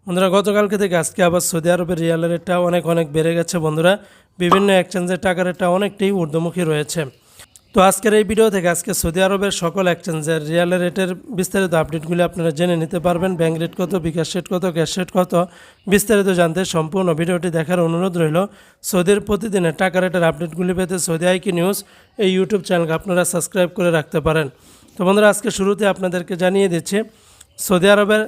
বন্ধুরা গতকালকে থেকে আজকে আবার সৌদি আরবের রিয়ালের রেটটা অনেক বেড়ে গেছে বন্ধুরা। বিভিন্ন এক্সচেঞ্জের টাকার রেটটা অনেকটাই ঊর্ধ্বমুখী রয়েছে। তো আজকের এই ভিডিও থেকে আজকে সৌদি আরবের সকল এক্সচেঞ্জের রিয়ালের রেটের বিস্তারিত আপডেটগুলি আপনারা জেনে নিতে পারবেন। ব্যাঙ্ক রেট কত, বিকাশ রেট কত, ক্যাশ রেট কত, বিস্তারিত জানতে সম্পূর্ণ ভিডিওটি দেখার অনুরোধ রইল। সৌদির প্রতিদিনের টাকা রেটের আপডেটগুলি পেতে সৌদি আইকি নিউজ এই ইউটিউব চ্যানেলকে আপনারা সাবস্ক্রাইব করে রাখতে পারেন। তো বন্ধুরা আজকে শুরুতে আপনাদেরকে জানিয়ে দিচ্ছি, সৌদি আরবের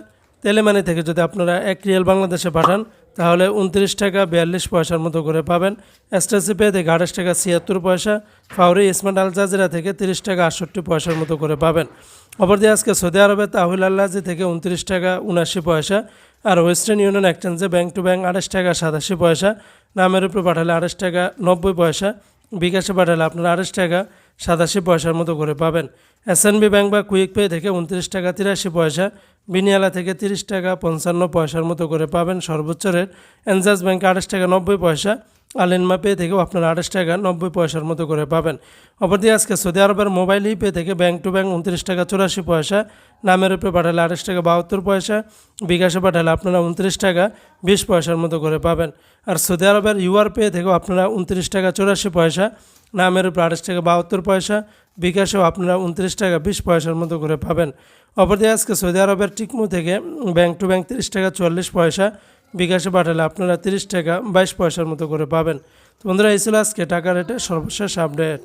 তেলেমানি থেকে যদি আপনারা 1 রিয়াল বাংলাদেশে পাঠান তাহলে 29 টাকা 42 পয়সার মতো করে পাবেন। এসটিসি পে থেকে 28 টাকা 76 পয়সা, ফাউরি স্মার্ট আল জাজিরা থেকে 30 টাকা 68 পয়সার মতো করে পাবেন। অপরদিকে আজকে সৌদি আরবে তাহবিল আল্লাজি থেকে 29 টাকা 79 পয়সা, আর ওয়েস্টার্ন ইউনিয়ন এক্সচেঞ্জে ব্যাংক টু ব্যাংক 28 টাকা 87 পয়সা, নামের উপরে পাঠালে 28 টাকা 90 পয়সা, বিকাশে পাঠালে আপনারা 28 টাকা 87 পয়সার মতো করে পাবেন। এসএনবি ব্যাংক বা কুইক পে থেকে 29 টাকা 83 পয়সা, বিনিয়ালা থেকে 30 টাকা 55 পয়সার মতো করে পাবেন সর্বোচ্চ রেট। এনজাস ব্যাংকে 28 টাকা 90 পয়সা, আলিনমা পে থেকেও আপনারা 28 টাকা 90 পয়সার মতো করে পাবেন। অপরদিকে আজকে সৌদি আরবের মোবাইল ই পে থেকে ব্যাংক টু ব্যাংক 29 টাকা 84 পয়সা, নামের উপরে পাঠালে 28 টাকা 72 পয়সা, বিকাশে পাঠালে আপনারা 29 টাকা 20 পয়সার মতো করে পাবেন। আর সৌদি আরবের ইউআর পে থেকেও আপনারা 29 টাকা 84 পয়সা, নামের উপরে 28 টাকা 72 পয়সা, বিকাশেও আপনারা 29 টাকা 20 পয়সার মতো করে পাবেন। অপরদিকে আজকে সৌদি আরবের টিকমো থেকে ব্যাংক টু ব্যাংক 30 টাকা 44 পয়সা, বিকাশে পাঠালে আপনারা 30 টাকা 22 পয়সার মতো করে পাবেন। তো বন্ধুরা এই ছিল আজকে টাকা রেটের সর্বশেষ আপডেট।